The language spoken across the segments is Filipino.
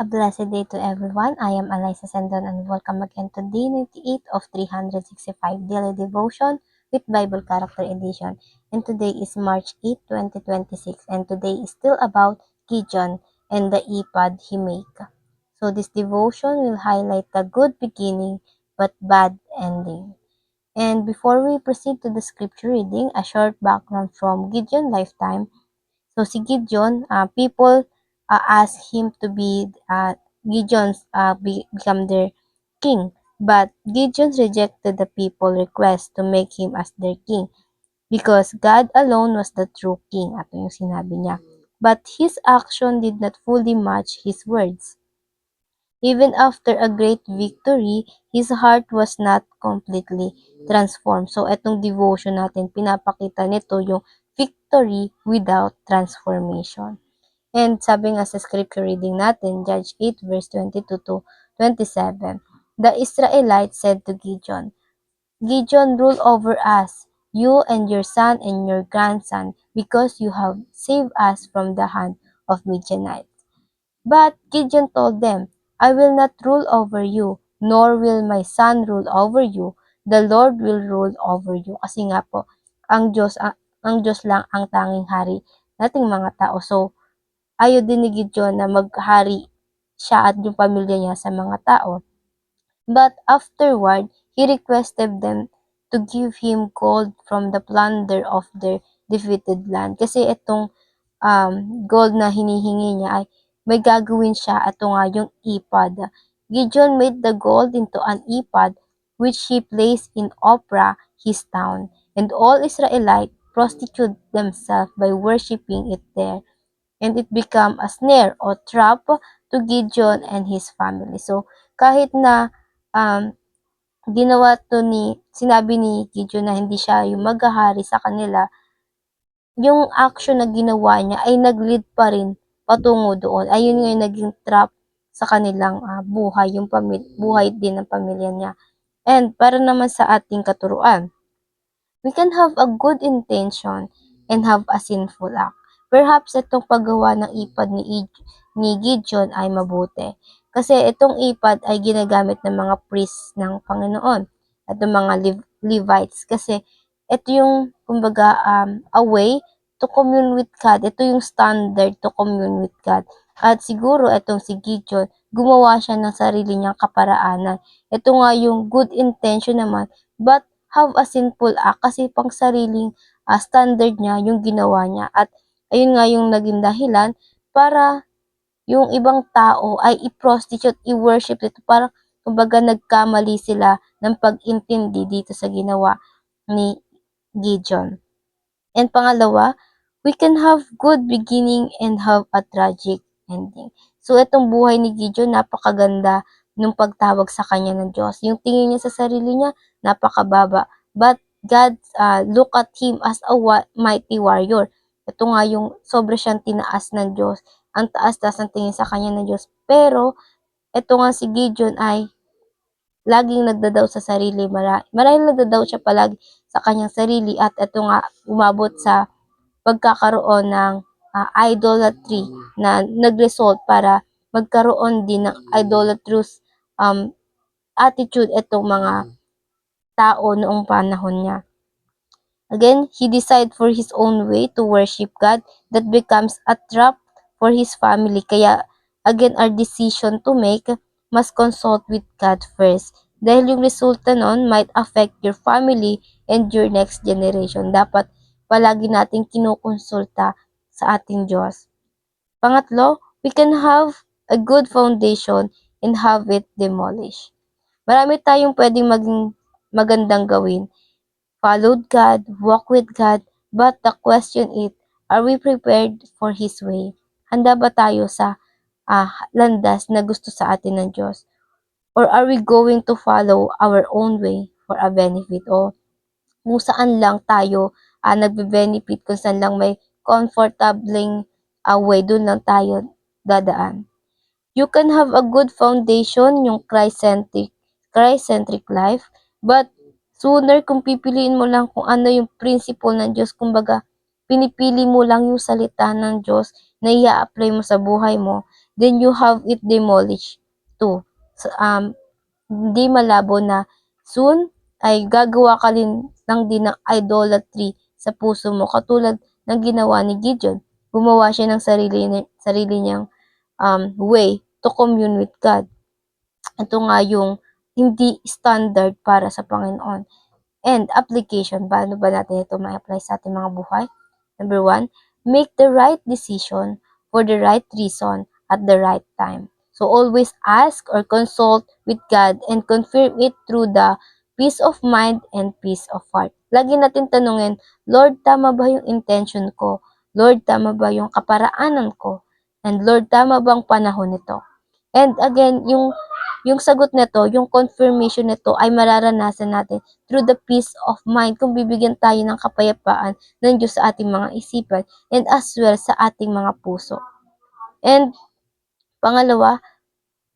A blessed day to everyone. I am Eliza Sendon and welcome again to day 98 of 365 Daily Devotion with Bible Character Edition. And today is March 8, 2026, and today is still about Gideon and the ephod he made. So this devotion will highlight the good beginning but bad ending. And before we proceed to the scripture reading, a short background from Gideon lifetime. So si Gideon, people asked him to be become their king. But Gideon rejected the people request to make him as their king because God alone was the true king. Ito yung sinabi niya. But his action did not fully match his words. Even after a great victory, his heart was not completely transformed. So, itong devotion natin, pinapakita nito yung victory without transformation. And sabi nga sa scripture reading natin, Judge 8 verse 22 to 27, the Israelites said to Gideon, Gideon, rule over us, you and your son and your grandson, because you have saved us from the hand of Midianites. But Gideon told them, I will not rule over you, nor will my son rule over you. The Lord will rule over you. Kasi nga po, ang Diyos lang ang tanging hari nating mga tao. So, ayaw din ni Gideon na maghari siya at yung pamilya niya sa mga tao. But afterward, he requested them to give him gold from the plunder of their defeated land. Kasi itong gold na hinihingi niya ay may gagawin siya at ito nga yung ephod. Gideon made the gold into an ephod which he placed in Ophrah, his town, and all Israelites prostituted themselves by worshipping it there, and it became a snare or trap to Gideon and his family. So, kahit na um, sinabi ni Gideon na hindi siya yung maghahari sa kanila, yung action na ginawa niya ay nag-lead pa rin patungo doon. Ayun nga yung naging trap sa kanilang buhay, yung buhay din ng pamilya niya. And para naman sa ating katuruan, we can have a good intention and have a sinful act. Perhaps itong paggawa ng ipad ni Gideon ay mabuti. Kasi itong ipad ay ginagamit ng mga priests ng Panginoon at ng mga Levites. Kasi ito yung, kumbaga, a way to commune with God. Ito yung standard to commune with God. At siguro itong si Gideon, gumawa siya ng sarili niyang kaparaanan. Ito nga yung good intention naman, but have a sinful act kasi pang sariling standard niya yung ginawa niya. At ayun nga yung naging dahilan para yung ibang tao ay i-prostitute, i-worship ito. Parang kumbaga nagkamali sila ng pag-intindi dito sa ginawa ni Gideon. And pangalawa, we can have good beginning and have a tragic ending. So itong buhay ni Gideon, napakaganda nung pagtawag sa kanya ng Diyos. Yung tingin niya sa sarili niya, napakababa. But God look at him as a mighty warrior. Ito nga yung sobra siyang tinaas ng Diyos. Ang taas-taas ang tingin sa kanya ng Diyos. Pero ito nga si Gideon ay laging nagdadaw sa sarili. Marahil nagdadaw siya palagi sa kanyang sarili at ito nga umabot sa pagkakaroon ng idolatry na nag-result para magkaroon din ng idolatrous attitude itong mga tao noong panahon niya. Again, he decided for his own way to worship God that becomes a trap for his family. Kaya, again, our decision to make must consult with God first. Dahil yung resulta nun might affect your family and your next generation. Dapat palagi natin kinukonsulta sa ating Diyos. Pangatlo, we can have a good foundation and have it demolished. Marami tayong pwedeng maging magandang gawin. Followed God, walk with God, but the question is, are we prepared for His way? Handa ba tayo sa landas na gusto sa atin ng Diyos? Or are we going to follow our own way for a benefit? O kung saan lang tayo nagbe-benefit, kung saan lang may comfortabling way, dun lang tayo dadaan. You can have a good foundation, yung Christ-centric life, but sooner kung pipiliin mo lang kung ano yung principle ng Diyos, kumbaga, pinipili mo lang yung salita ng Diyos na i-apply mo sa buhay mo, then you have it demolished too. So, hindi malabo na soon ay gagawa ka lang din ng idolatry sa puso mo katulad ng ginawa ni Gideon. Gumawa siya ng sarili niyang way to commune with God. Ito nga yung hindi standard para sa Panginoon. And application, paano ba natin ito ma-apply sa ating mga buhay? Number 1, make the right decision for the right reason at the right time. So always ask or consult with God and confirm it through the peace of mind and peace of heart. Lagi natin tanungin, Lord, tama ba yung intention ko? Lord, tama ba yung kaparaanan ko? And Lord, tama bang panahon nito? And again, yung sagot nito, yung confirmation nito ay mararanasan natin through the peace of mind kung bibigyan tayo ng kapayapaan ng Diyos sa ating mga isipan and as well sa ating mga puso. And pangalawa,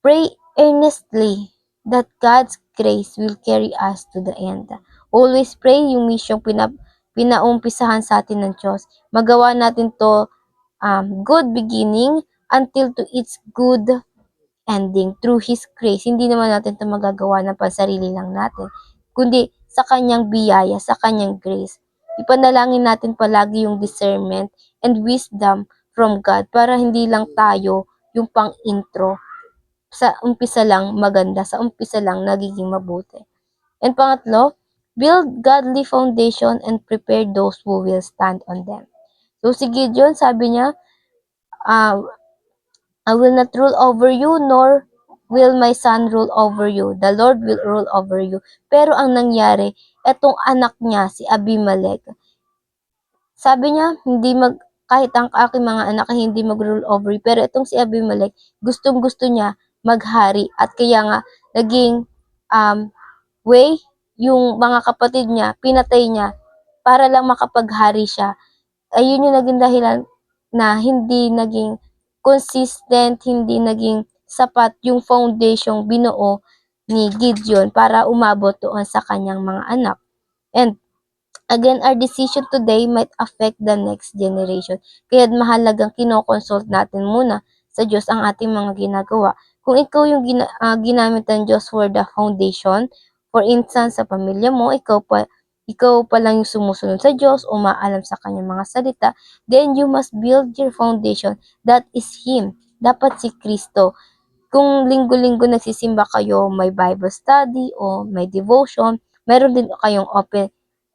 pray earnestly that God's grace will carry us to the end. Always pray yung misyong pinaumpisahan sa atin ng Diyos. Magawa natin to good beginning until to its good ending through His grace. Hindi naman natin ito magagawa ng pansarili lang natin, kundi sa Kanyang biyaya, sa Kanyang grace. Ipanalangin natin palagi yung discernment and wisdom from God para hindi lang tayo yung pang-intro. Sa umpisa lang maganda, sa umpisa lang nagiging mabuti. And pangatlo, build godly foundation and prepare those who will stand on them. So si Gideon, sabi niya, I will not rule over you, nor will my son rule over you. The Lord will rule over you. Pero ang nangyari, etong anak niya, si Abimelech, sabi niya, kahit ang aking mga anak ay hindi mag-rule over you. Pero itong si Abimelech, gustong-gusto niya maghari. At kaya nga, naging way, yung mga kapatid niya, pinatay niya, para lang makapaghari siya. Ayun yung naging dahilan na hindi naging consistent, hindi naging sapat yung foundation binuo ni Gideon para umabot doon sa kanyang mga anak. And again, our decision today might affect the next generation. Kaya mahalagang kinoconsult natin muna sa Diyos ang ating mga ginagawa. Kung ikaw yung ginamit ng Diyos for the foundation, for instance, sa pamilya mo, ikaw pa lang yung sumusunod sa Diyos, umaalam sa kanyang mga salita, then you must build your foundation. That is Him. Dapat si Kristo. Kung linggo-linggo nagsisimba kayo, may Bible study o may devotion, meron din kayong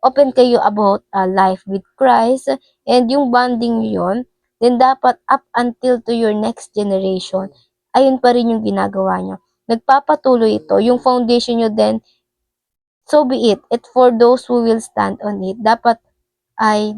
open kayo about life with Christ, and yung bonding yun, then dapat up until to your next generation, ayun pa rin yung ginagawa nyo. Nagpapatuloy ito. Yung foundation nyo then, so be it. It for those who will stand on it. Dapat ay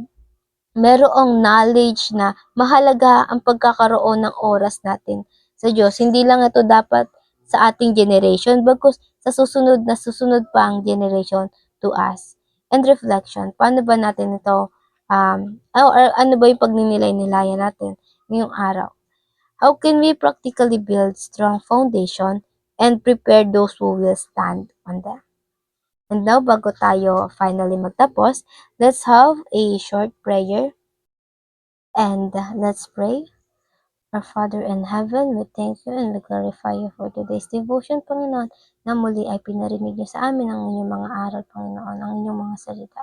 merong knowledge na mahalaga ang pagkakaroon ng oras natin sa Diyos. Hindi lang ito dapat sa ating generation, bagkus sa susunod pa ang generation to us. And reflection, paano ba natin ito, or ano ba yung pagninilay-nilayan natin ngayong araw? How can we practically build strong foundation and prepare those who will stand on them? And now, bago tayo finally magtapos, let's have a short prayer. And let's pray. Our Father in heaven, we thank you and we glorify you for today's devotion, Panginoon, na muli ay pinarinig niyo sa amin ang inyong mga aral, Panginoon, ang inyong mga salita.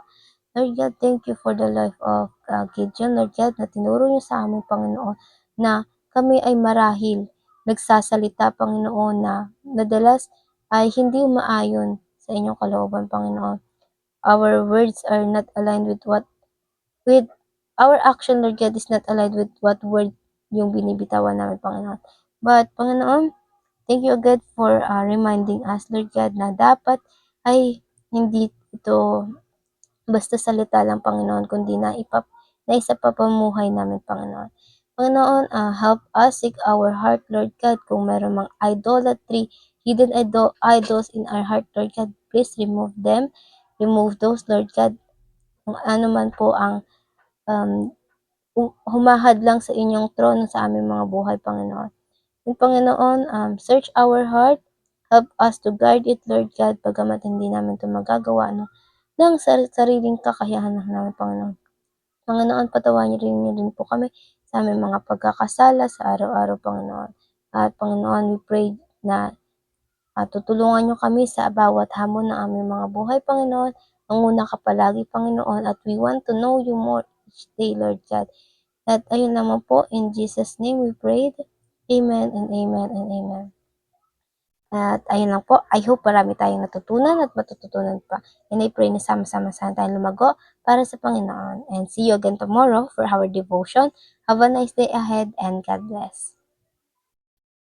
Lord God, thank you for the life of Gideon, Lord God, na tinuro niyo sa amin, Panginoon, na kami ay marahil nagsasalita, Panginoon, na madalas ay hindi umaayon sa inyong kalooban, Panginoon. Our words are not aligned with our action, Lord God, is not aligned with what word yung binibitawan namin, Panginoon. But, Panginoon, thank you, God, for reminding us, Lord God, na dapat ay hindi ito basta salita lang, Panginoon, kundi na isa pa pamuhay namin, Panginoon. Panginoon, help us seek our heart, Lord God, kung meron mang idolatry, hidden idols in our heart, Lord God, please remove them. Remove those, Lord God, kung ano man po ang humahad lang sa inyong trono sa aming mga buhay, Panginoon. And Panginoon, search our heart, help us to guard it, Lord God, bagamat hindi namin ito magagawa ng sariling kakayahan namin, Panginoon. Panginoon, patawarin niyo rin po kami sa aming mga pagkakasala sa araw-araw, Panginoon. At Panginoon, we pray na tutulungan niyo kami sa bawat hamon ng aming mga buhay, Panginoon. Manguna ka palagi, Panginoon, at we want to know you more each day, Lord God. At ayun lamang po, in Jesus' name we prayed. Amen and amen and amen. At ayun lang po, I hope marami tayong natutunan at matututunan pa. And I pray na sama-sama sana tayong lumago para sa Panginoon. And see you again tomorrow for our devotion. Have a nice day ahead and God bless.